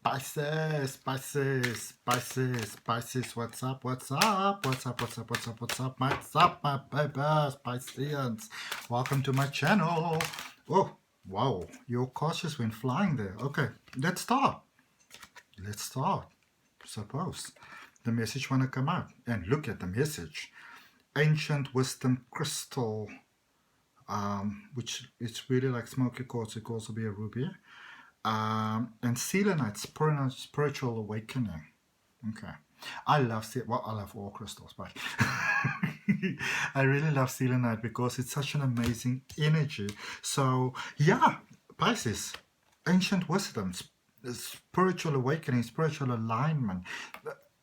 Pisces, Pisces, Pisces, Pisces, what's up, what's up, what's up, what's up, what's up, what's up, what's up, my babies, Pisceans, welcome to my channel. Oh, wow, your cautious went flying there. Okay, let's start, suppose the message want to come out, and look at the message, ancient wisdom crystal, which is really like smoky quartz. It could also be a ruby. And selenite, spiritual awakening. Okay, I love all crystals, but I really love selenite because it's such an amazing energy. So yeah, Pisces, ancient wisdom, spiritual awakening, spiritual alignment,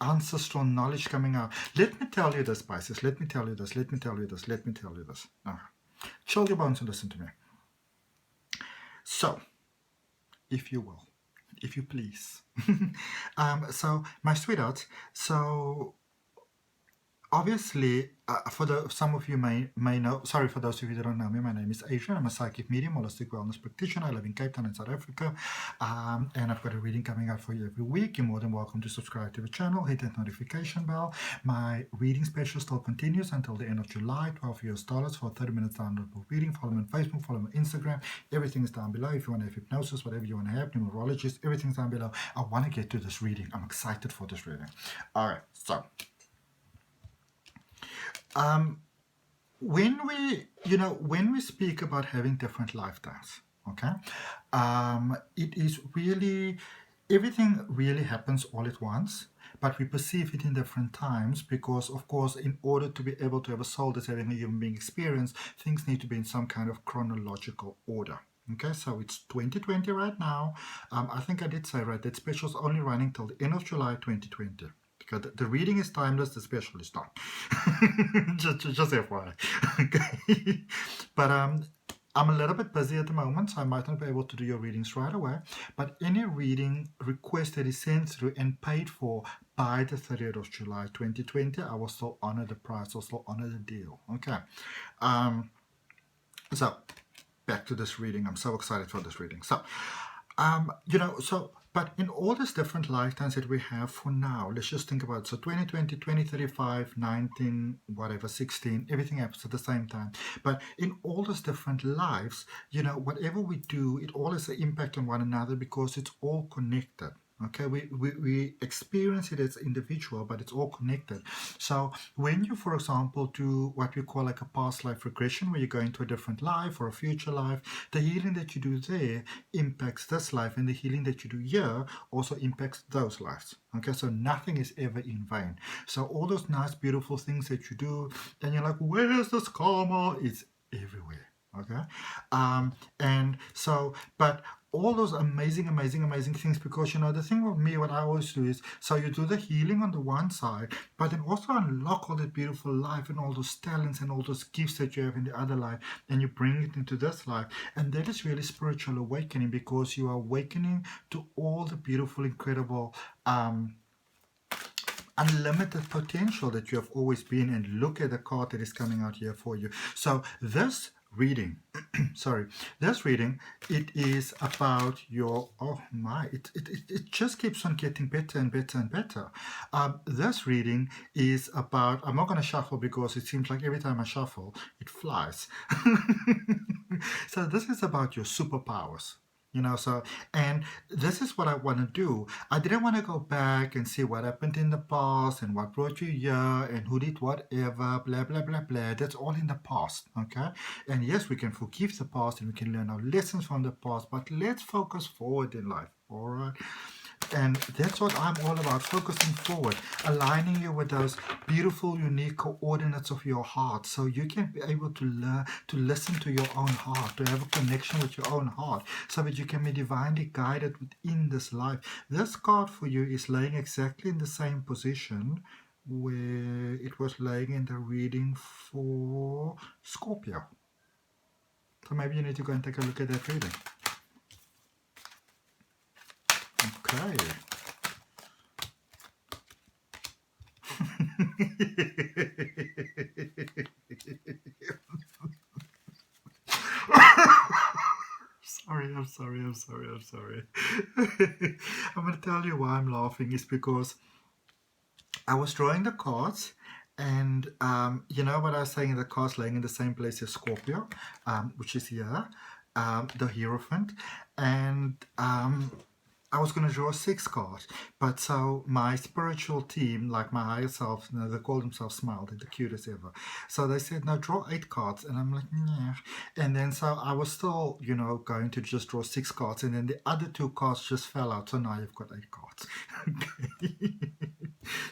ancestral knowledge coming out. Let me tell you this, Pisces. Let me tell you this. Let me tell you this. Let me tell you this. Chill your bones and listen to me. So, if you will, if you please. So, my sweethearts, so obviously, some of you may know, sorry for those of you that don't know me, my name is Adrian. I'm a psychic medium, holistic wellness practitioner. I live in Cape Town in South Africa, and I've got a reading coming out for you every week. You're more than welcome to subscribe to the channel, hit that notification bell. My reading special still continues until the end of July, $12 for a 30-minute downloadable reading. Follow me on Facebook, follow me on Instagram. Everything is down below. If you want to have hypnosis, whatever you want to have, numerologist, everything's down below. I want to get to this reading. I'm excited for this reading. All right, so when we speak about having different lifetimes, okay, it is really, everything really happens all at once, but we perceive it in different times because, of course, in order to be able to have a soul that's having a human being experience, things need to be in some kind of chronological order. Okay, so it's 2020 right now. I think I did say right that special's only running till the end of July 2020. Because the reading is timeless, the special is not. just FYI. Okay. But I'm a little bit busy at the moment, so I might not be able to do your readings right away. But any reading request that is sent through and paid for by the 30th of July 2020, I will still honor the price, I'll still honor the deal. Okay. So back to this reading. I'm so excited for this reading. So, but in all these different lifetimes that we have for now, let's just think about it. So 2020, 2035, 19, whatever, 16, everything happens at the same time. But in all those different lives, whatever we do, it all has an impact on one another because it's all connected. Okay, we experience it as individual, but it's all connected. So when you, for example, do what we call like a past life regression, where you go into a different life or a future life, the healing that you do there impacts this life, and the healing that you do here also impacts those lives. Okay, so nothing is ever in vain. So all those nice, beautiful things that you do, and you're like, where is this karma? It's everywhere. Okay, and so, but all those amazing things, because the thing with me, what I always do is, so you do the healing on the one side, but then also unlock all that beautiful life and all those talents and all those gifts that you have in the other life, and you bring it into this life. And that is really spiritual awakening, because you are awakening to all the beautiful, incredible, unlimited potential that you have always been. And look at the card that is coming out here for you. So this reading, this reading, it is about your, oh my, it just keeps on getting better and better and better. This reading is about, I'm not going to shuffle because it seems like every time I shuffle, it flies. So this is about your superpowers. So, and this is what I want to do. I didn't want to go back and see what happened in the past and what brought you here and who did whatever, blah, blah, blah, blah. That's all in the past, okay? And yes, we can forgive the past and we can learn our lessons from the past, but let's focus forward in life, all right? And that's what I'm all about, focusing forward, aligning you with those beautiful, unique coordinates of your heart, so you can be able to learn to listen to your own heart, to have a connection with your own heart, so that you can be divinely guided within this life. This card for you is laying exactly in the same position where it was laying in the reading for Scorpio. So maybe you need to go and take a look at that reading. Okay. I'm sorry. I'm going to tell you why I'm laughing is because I was drawing the cards, and you know what I was saying, the cards laying in the same place as Scorpio, which is here, the Hierophant, and I was going to draw 6 cards, but so my spiritual team, like my higher self, you know, they call themselves Smile, they're the cutest ever. So they said, no, draw 8 cards. And I'm like, yeah. And then so I was still, you know, going to just draw 6 cards. And then the other 2 cards just fell out. So now you've got 8 cards. Okay.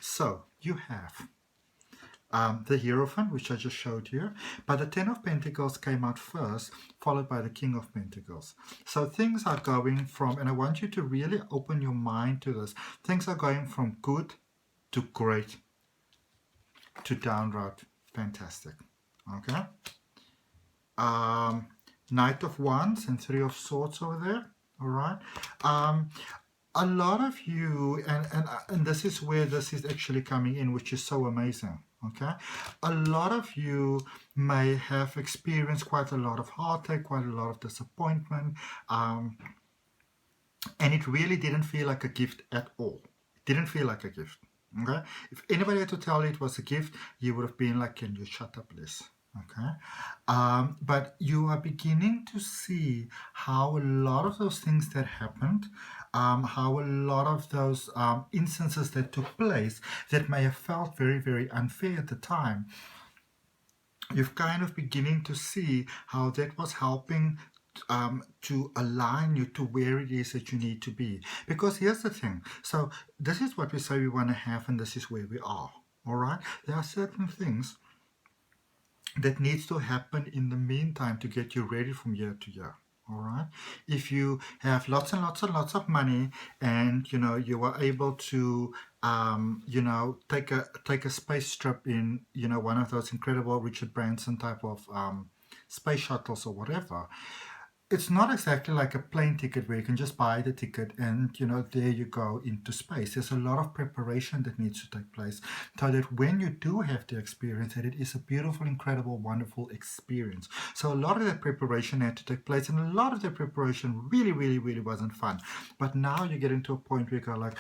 So you have the Hierophant, which I just showed you, but the Ten of Pentacles came out first, followed by the King of Pentacles. So things are going from, and I want you to really open your mind to this, things are going from good to great to downright fantastic. Okay? Knight of Wands and 3 of Swords over there. All right? A lot of you, and this is where this is actually coming in, which is so amazing. Okay, a lot of you may have experienced quite a lot of heartache, quite a lot of disappointment, and it really didn't feel like a gift at all. It didn't feel like a gift. Okay, if anybody had to tell you it was a gift, you would have been like, can you shut up, Liz? Okay, but you are beginning to see how a lot of those things that happened, how a lot of those instances that took place that may have felt very, very unfair at the time, you're kind of beginning to see how that was helping to align you to where it is that you need to be. Because here's the thing, so this is what we say we want to have, and this is where we are. All right, there are certain things that needs to happen in the meantime to get you ready from year to year. All right, if you have lots and lots and lots of money, and you know you are able to you know take a space trip in, you know, one of those incredible Richard Branson type of space shuttles or whatever, it's not exactly like a plane ticket where you can just buy the ticket and, you know, there you go into space. There's a lot of preparation that needs to take place so that when you do have the experience, that it is a beautiful, incredible, wonderful experience. So a lot of that preparation had to take place, and a lot of that preparation really, really, really wasn't fun. But now you get into a point where you go like,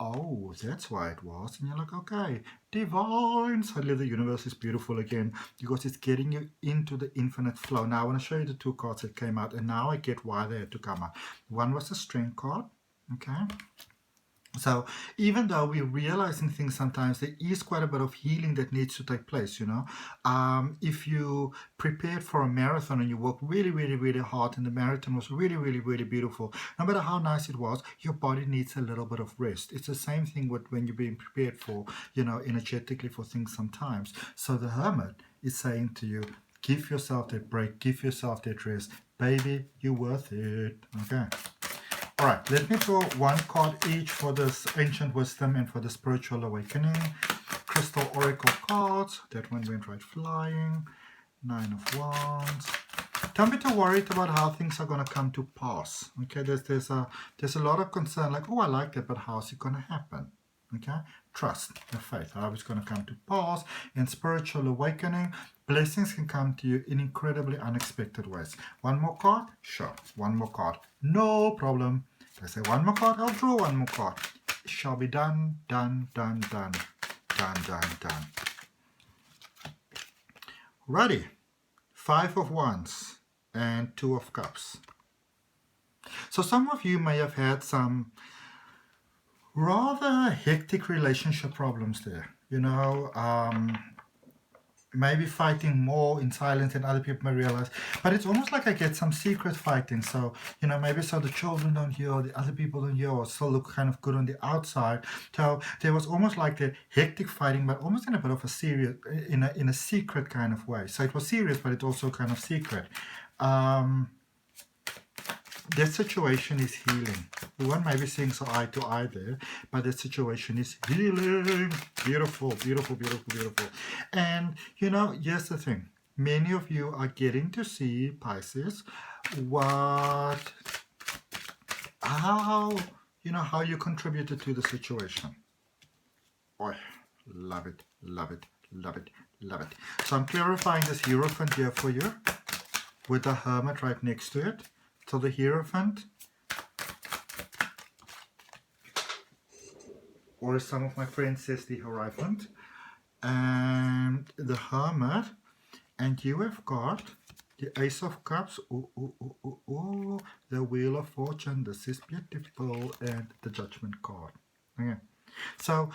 oh, that's why it was. And you're like, okay, divine. Suddenly the universe is beautiful again because it's getting you into the infinite flow. Now I want to show you the 2 cards that came out, and now I get why they had to come out. One was the Strength card. Okay. So even though we're realizing things sometimes, there is quite a bit of healing that needs to take place, you know. If you prepared for a marathon and you worked really, really, really hard, and the marathon was really, really, really beautiful, no matter how nice it was, your body needs a little bit of rest. It's the same thing with when you're being prepared for, you know, energetically for things sometimes. So the Hermit is saying to you, give yourself that break, give yourself that rest. Baby, you're worth it. Okay. All right, let me draw 1 card each for this Ancient Wisdom and for the Spiritual Awakening. Crystal Oracle cards. That one went right flying. 9 of Wands. Don't be too worried about how things are going to come to pass. Okay, there's a lot of concern, like, oh, I like that, but how's it going to happen? Okay, trust the faith, how it's going to come to pass. In Spiritual Awakening, blessings can come to you in incredibly unexpected ways. 1 more card? Sure. 1 more card? No problem. If I say 1 more card, I'll draw 1 more card. It shall be done, done, done, done, done, done, done. Ready. 5 of Wands and 2 of Cups. So some of you may have had some rather hectic relationship problems there, you know, maybe fighting more in silence than other people may realize, but it's almost like I get some secret fighting. So, you know, maybe so the children don't hear, or the other people don't hear, or still look kind of good on the outside. So there was almost like the hectic fighting, but almost in a bit of a serious, in a secret kind of way. So it was serious, but it's also kind of secret. That situation is healing. We won't maybe seeing so eye to eye there, but that situation is healing. Beautiful, beautiful, beautiful, beautiful. And, you know, here's the thing. Many of you are getting to see, Pisces, how you contributed to the situation. Oh, love it, love it, love it, love it. So I'm clarifying this Hierophant here for you with the Hermit right next to it. So the Hierophant or as some of my friends says, the Hierophant, and the Hermit, and you have got the Ace of Cups, the Wheel of Fortune, this is beautiful, and the Judgment card. Okay. So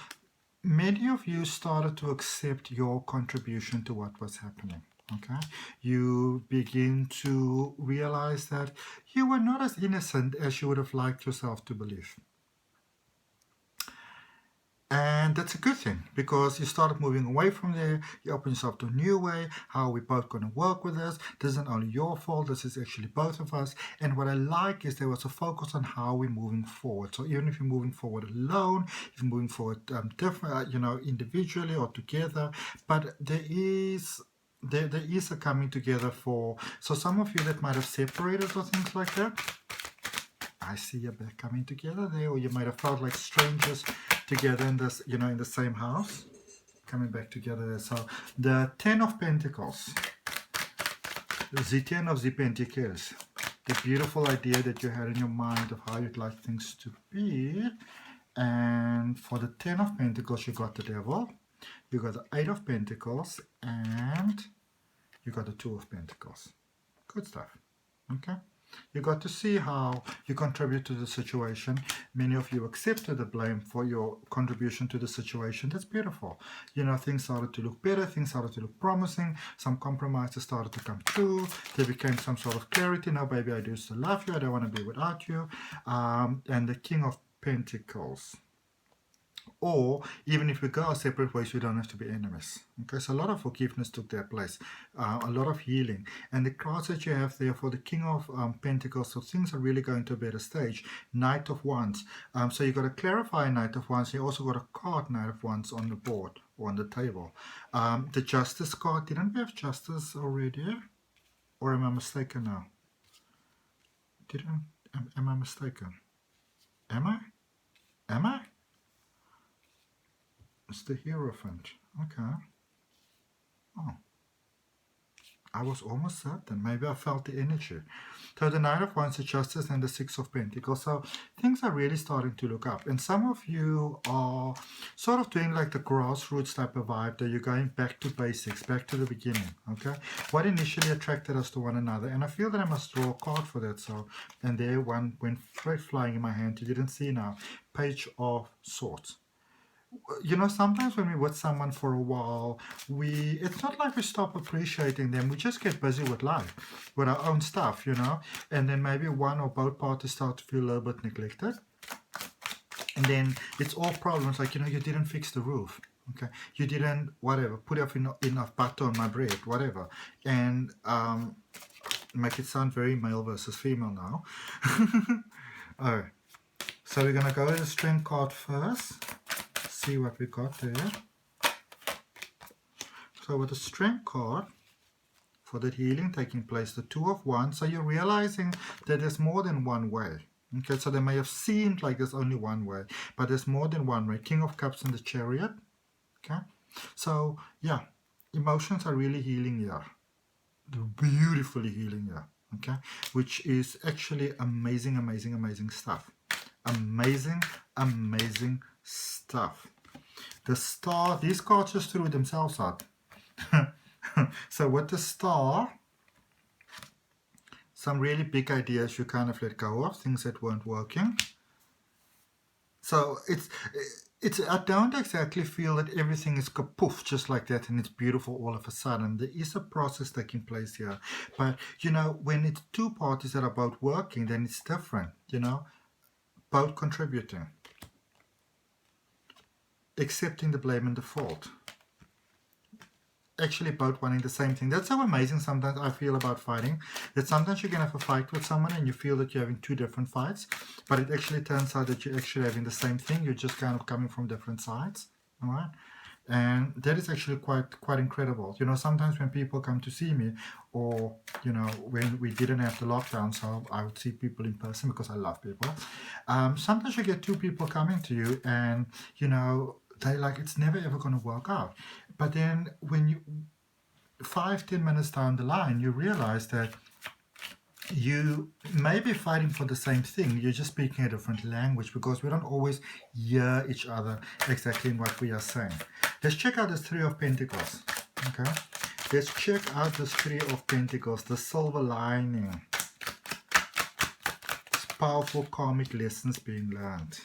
many of you started to accept your contribution to what was happening. Okay, you begin to realize that you were not as innocent as you would have liked yourself to believe. And that's a good thing, because you started moving away from there. You open yourself to a new way. How are we both going to work with this? This isn't only your fault. This is actually both of us. And what I like is there was a focus on how we're moving forward. So even if you're moving forward alone, if you're moving forward different, individually or together, but there is a coming together for. So some of you that might have separated or things like that, I see you back coming together there, or you might have felt like strangers together in this, in the same house, coming back together there. So the 10 of Pentacles, the 10 of the Pentacles, the beautiful idea that you had in your mind of how you'd like things to be. And for the 10 of Pentacles, you got the Devil, you got the 8 of Pentacles, and you got the 2 of Pentacles. Good stuff. Okay. You got to see how you contribute to the situation. Many of you accepted the blame for your contribution to the situation. That's beautiful. Things started to look better. Things started to look promising. Some compromises started to come true. There became some sort of clarity. Now, baby, I do still love you. I don't want to be without you. And the King of Pentacles. Or even if we go our separate ways, we don't have to be enemies. Okay, so a lot of forgiveness took their place, a lot of healing. And the cards that you have there for the King of Pentacles, so things are really going to a better stage. Knight of Wands. So you've got a clarifying Knight of Wands. You also got a card Knight of Wands on the board or on the table. The Justice card. Didn't we have Justice already? Or am I mistaken now? Am I mistaken? Am I? Am I? It's the Hierophant. Okay. Oh. I was almost certain. Maybe I felt the energy. So the Knight of Wands, the Justice, and the 6 of Pentacles. So things are really starting to look up. And some of you are sort of doing like the grassroots type of vibe, that you're going back to basics, back to the beginning. Okay. What initially attracted us to one another. And I feel that I must draw a card for that. So, and there one went flying in my hand. You didn't see now. Page of Swords. Sometimes when we're with someone for a while, it's not like we stop appreciating them. We just get busy with life, with our own stuff, and then maybe one or both parties start to feel a little bit neglected. And then it's all problems like, you didn't fix the roof. Okay, you didn't, whatever, put enough butter on my bread, whatever. And make it sound very male versus female now. All right, so we're going to go with the Strength card first. See what we got there. So with the Strength card, for that healing taking place, the 2 of Wands, so you're realizing that there's more than one way. Okay, so they may have seemed like there's only one way, but there's more than one way. King of Cups and the Chariot. Okay, so yeah, emotions are really healing here. They're beautifully healing here. Okay, which is actually amazing, amazing, amazing stuff. Amazing, amazing stuff. The Star, these cards just threw themselves out. So with the Star, some really big ideas you kind of let go of, things that weren't working. So I don't exactly feel that everything is kapoof just like that and it's beautiful all of a sudden. There is a process taking place here. But, when it's two parties that are both working, then it's different, both contributing. Accepting the blame and the fault. Actually both wanting the same thing. That's how amazing sometimes I feel about fighting. That sometimes you can have a fight with someone and you feel that you're having two different fights, but it actually turns out that you're actually having the same thing. You're just kind of coming from different sides. All right? And that is actually quite incredible. Sometimes when people come to see me, or, when we didn't have the lockdown, so I would see people in person because I love people. Sometimes you get two people coming to you and, they like, it's never ever going to work out. But then when you 5-10 minutes down the line, you realize that you may be fighting for the same thing. You're just speaking a different language because we don't always hear each other exactly in what we are saying. Let's check out this Three of Pentacles. Okay, let's check out this Three of Pentacles, the silver lining. It's powerful karmic lessons being learned.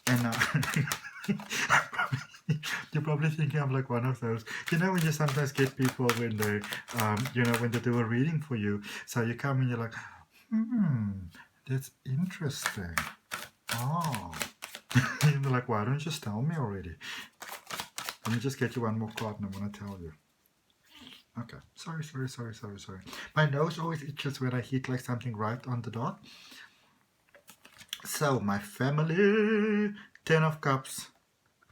And you're probably thinking I'm like one of those, you know, when you sometimes get people when they, you know, when they do a reading for you. So you come and you're like, that's interesting. Oh. And they're like, why don't you just tell me already? Let me just get you one more card and I'm going to tell you. Okay. Sorry. My nose always itches when I hit like something right on the dot. So, my family, 10 of Cups,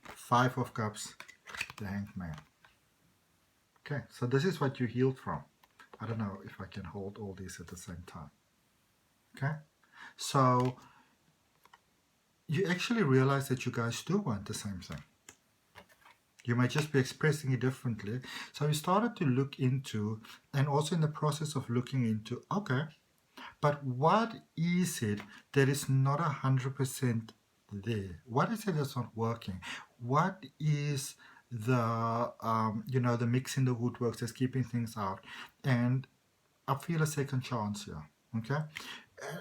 5 of Cups, the Hangman. Okay, so this is what you healed from. I don't know if I can hold all these at the same time. Okay, so you actually realize that you guys do want the same thing. You might just be expressing it differently. So you started to look into, and also in the process of looking into, okay, but what is it that is not 100% there? What is it that's not working? What is the you know, the mix in the woodworks that's keeping things out? And I feel a second chance here. Okay,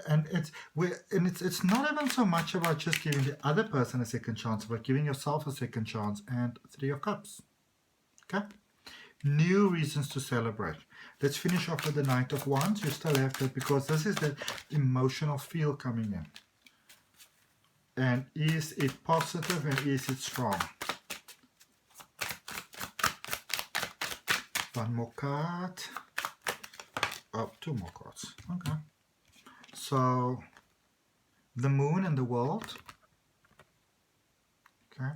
and it's not even so much about just giving the other person a second chance, but giving yourself a second chance. And Three of Cups. Okay. New reasons to celebrate. Let's finish off with the Knight of Wands. You still have that because this is the emotional feel coming in. And is it positive and is it strong? One more card. Oh, two more cards. Okay. So, the Moon and the World. Okay.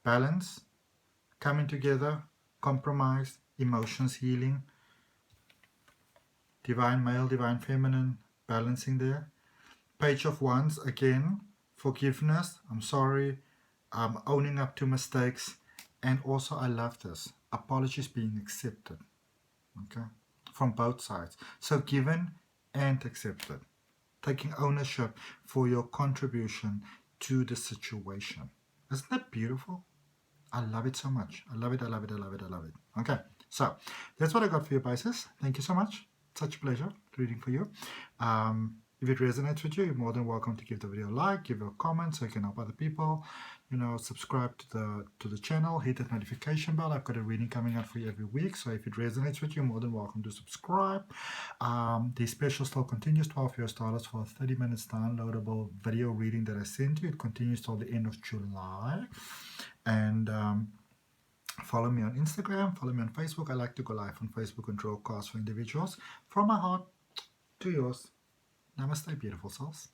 Balance. Coming together. Compromise. Emotions healing. Divine male, divine feminine, balancing there. Page of Wands, again, forgiveness, I'm sorry, owning up to mistakes, and also I love this, apologies being accepted, okay, from both sides. So given and accepted, taking ownership for your contribution to the situation. Isn't that beautiful? I love it so much. I love it. Okay, so that's what I got for you, Pisces. Thank you so much. Such a pleasure reading for you. If it resonates with you, you're more than welcome to give the video a like, give it a comment so you can help other people. You know, subscribe to the channel, hit that notification bell. I've got a reading coming out for you every week, so if it resonates with you, you're more than welcome to subscribe. The special still continues, $12 for a 30 minutes downloadable video reading that I sent you. It continues till the end of July. And follow me on Instagram, follow me on Facebook. I like to go live on Facebook and draw cards for individuals. From my heart to yours. Namaste, beautiful souls.